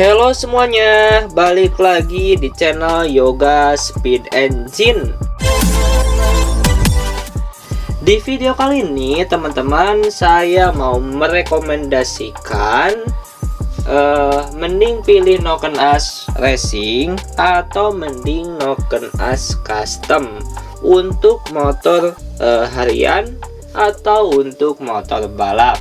Halo semuanya, balik lagi di channel Yoga Speed Engine. Di video kali ini teman-teman, saya mau merekomendasikan mending pilih Noken As Racing atau mending Noken As Custom untuk motor harian atau untuk motor balap.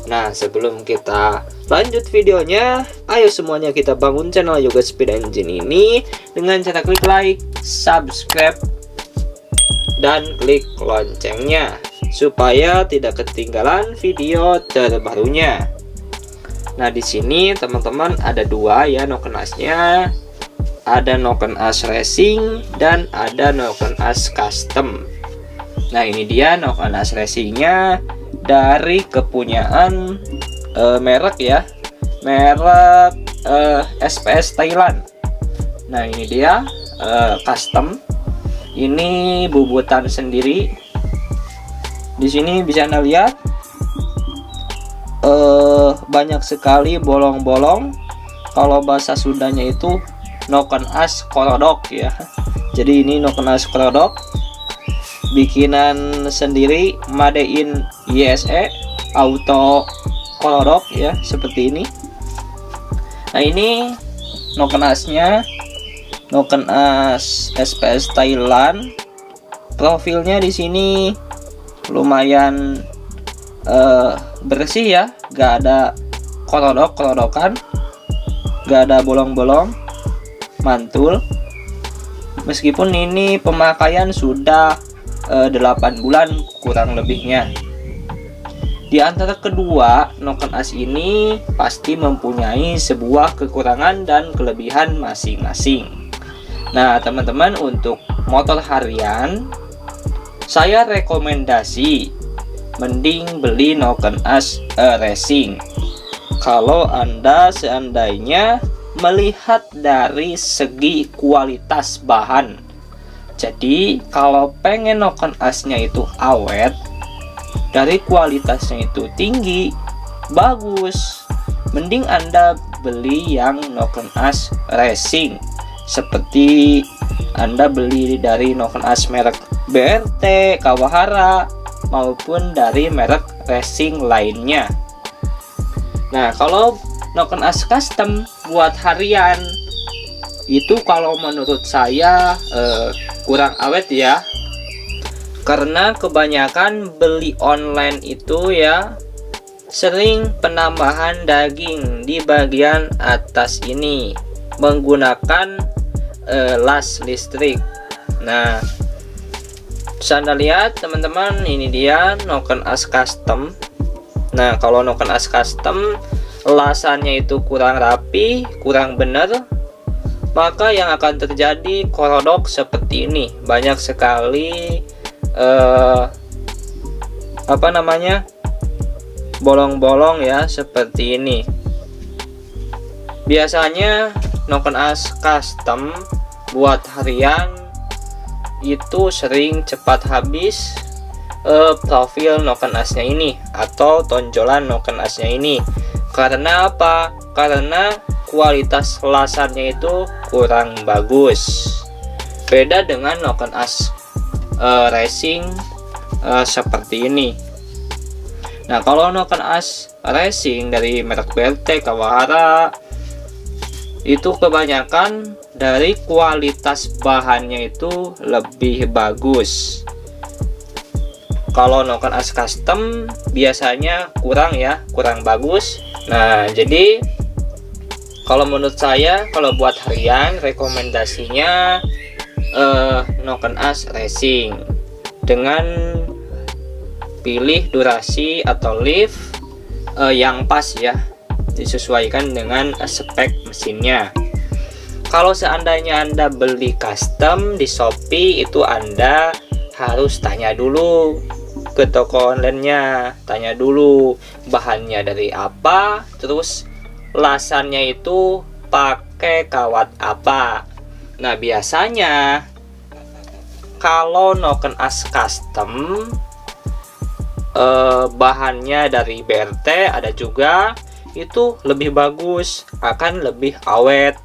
Nah, sebelum kita lanjut videonya, ayo semuanya kita bangun channel Yoga Speed Engine ini dengan cara klik like, subscribe, dan klik loncengnya supaya tidak ketinggalan video terbarunya. Nah, di sini teman-teman ada dua ya Noken As-nya. Ada Noken As Racing dan ada Noken As Custom. Nah, ini dia Noken As Racing-nya dari kepunyaan merek ya, merek SPS Thailand. Nah, ini dia custom. Ini bubutan sendiri. Di sini bisa Anda lihat banyak sekali bolong-bolong. Kalau bahasa Sundanya itu Noken As Korodok ya. Jadi ini Noken As Korodok bikinan sendiri, made in USA, auto korodok ya, seperti ini. Nah, ini Noken As-nya, Noken As SPS Thailand. Profilnya di sini lumayan bersih ya, gak ada korodok-korodokan, gak ada bolong-bolong, mantul. Meskipun ini pemakaian sudah 8 bulan kurang lebihnya. Di antara kedua Noken As ini pasti mempunyai sebuah kekurangan dan kelebihan masing-masing. Nah, teman-teman, untuk motor harian saya rekomendasi mending beli Noken As Racing. Kalau Anda seandainya melihat dari segi kualitas bahan. Jadi kalau pengen Noken As-nya itu awet, dari kualitasnya itu tinggi, bagus, mending Anda beli yang Noken As Racing. Seperti Anda beli dari Noken As merek BRT, Kawahara, maupun dari merek racing lainnya. Nah, kalau Noken As Custom buat harian itu kalau menurut saya kurang awet ya, karena kebanyakan beli online itu ya sering penambahan daging di bagian atas ini menggunakan las listrik. Nah, bisa Anda lihat teman-teman, ini dia Noken As Custom. Nah, kalau Noken As Custom lasannya itu kurang rapi, kurang benar, maka yang akan terjadi korodok seperti ini. Banyak sekali bolong-bolong ya, seperti ini. Biasanya Noken As Custom buat harian itu sering cepat habis profil Noken As-nya ini atau tonjolan Noken As-nya ini. Karena apa? Karena kualitas lasannya itu kurang bagus. Beda dengan Noken As Racing seperti ini. Nah, kalau Noken As Racing dari merek BRT, Kawahara, itu kebanyakan dari kualitas bahannya itu lebih bagus. Kalau Noken As Custom biasanya kurang ya, kurang bagus. Nah, jadi kalau menurut saya, kalau buat harian rekomendasinya Noken As Racing dengan pilih durasi atau lift yang pas ya, disesuaikan dengan spek mesinnya. Kalau seandainya Anda beli custom di Shopee, itu Anda harus tanya dulu ke toko online-nya, tanya dulu bahannya dari apa, terus lasannya itu pakai kawat apa. Nah, biasanya kalau Noken As Custom bahannya dari BRT, ada juga itu lebih bagus, akan lebih awet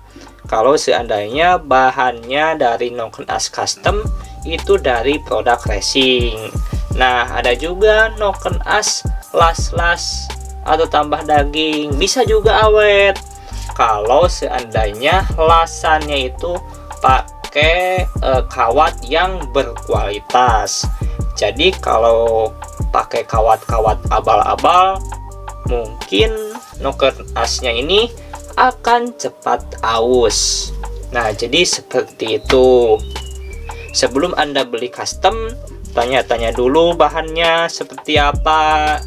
kalau seandainya bahannya dari Noken As Custom itu dari produk racing. Nah, ada juga Noken As las-las atau tambah daging, bisa juga awet kalau seandainya lasannya itu pakai kawat yang berkualitas. Jadi kalau pakai kawat-kawat abal-abal, mungkin Noken Asnya ini akan cepat aus. Nah, jadi seperti itu. Sebelum Anda beli custom, tanya-tanya dulu bahannya seperti apa,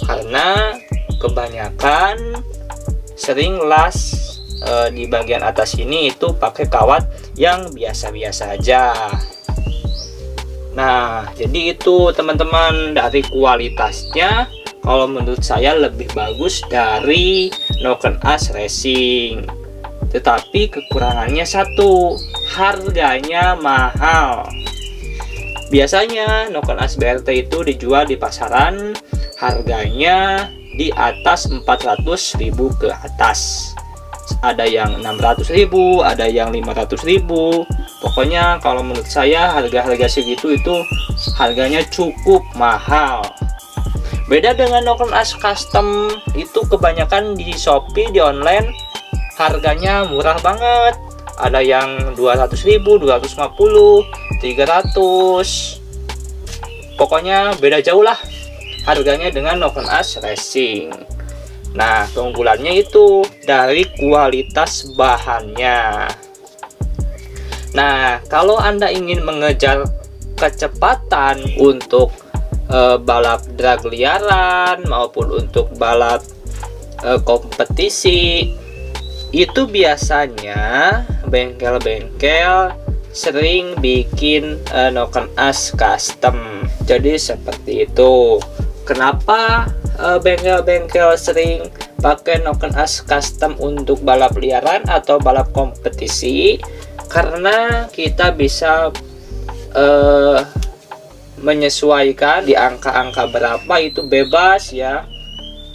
karena kebanyakan sering las di bagian atas ini itu pakai kawat yang biasa-biasa aja. Nah, jadi itu teman-teman, dari kualitasnya kalau menurut saya lebih bagus dari Noken As Racing. Tetapi kekurangannya satu, harganya mahal. Biasanya Noken As BRT itu dijual di pasaran harganya di atas 400.000 ke atas. Ada yang 600.000, ada yang 500.000. Pokoknya kalau menurut saya harga-harga segitu itu harganya cukup mahal. Beda dengan Noken As Custom, itu kebanyakan di Shopee, di online harganya murah banget. Ada yang 200.000, 250, 300. Pokoknya beda jauh lah harganya dengan Noken As Racing. Nah, keunggulannya itu dari kualitas bahannya. Nah, kalau Anda ingin mengejar kecepatan untuk balap drag liaran maupun untuk balap kompetisi, itu biasanya bengkel-bengkel sering bikin Noken As Custom. Jadi seperti itu. Kenapa bengkel-bengkel sering pakai Noken As Custom untuk balap liaran atau balap kompetisi? Karena kita bisa menyesuaikan di angka-angka berapa itu bebas ya.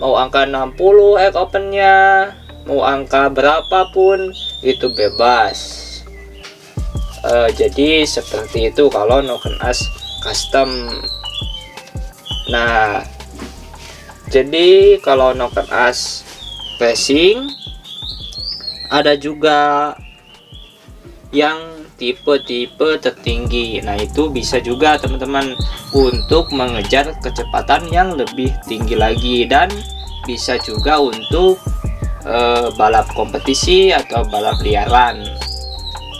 Mau angka 60 egg opennya, mau angka berapapun itu bebas. Jadi seperti itu kalau Noken As Custom. Nah, jadi kalau Noken As Racing ada juga yang tipe-tipe tertinggi. Nah, itu bisa juga teman-teman untuk mengejar kecepatan yang lebih tinggi lagi, dan bisa juga untuk balap kompetisi atau balap liaran.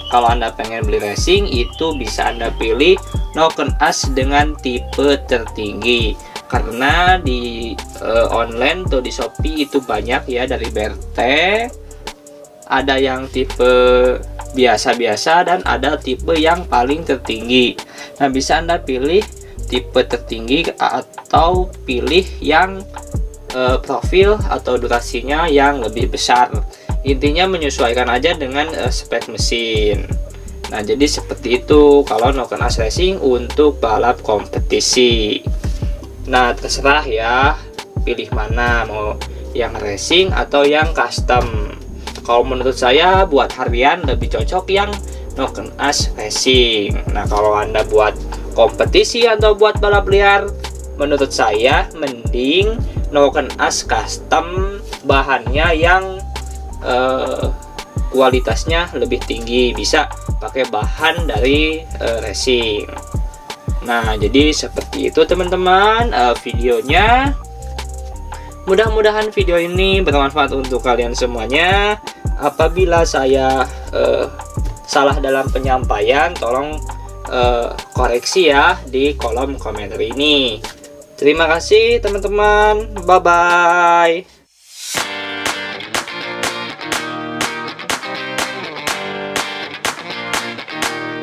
Kalau Anda pengen beli racing, itu bisa Anda pilih Noken As dengan tipe tertinggi, karena di online atau di Shopee itu banyak ya dari BRT. Ada yang tipe biasa-biasa dan ada tipe yang paling tertinggi. Nah, bisa Anda pilih tipe tertinggi atau pilih yang profil atau durasinya yang lebih besar. Intinya menyesuaikan aja dengan spek mesin. Nah, jadi seperti itu kalau Noken As Racing untuk balap kompetisi. Nah, terserah ya pilih mana, mau yang racing atau yang custom. Kalau menurut saya buat harian lebih cocok yang Noken As Racing. Nah, kalau Anda buat kompetisi atau buat balap liar, menurut saya mending Noken As Custom, bahannya yang kualitasnya lebih tinggi, bisa pakai bahan dari racing. Nah, jadi seperti itu teman-teman videonya. Mudah-mudahan video ini bermanfaat untuk kalian semuanya. Apabila saya salah dalam penyampaian, tolong koreksi ya di kolom komentar ini. Terima kasih teman-teman. Bye bye.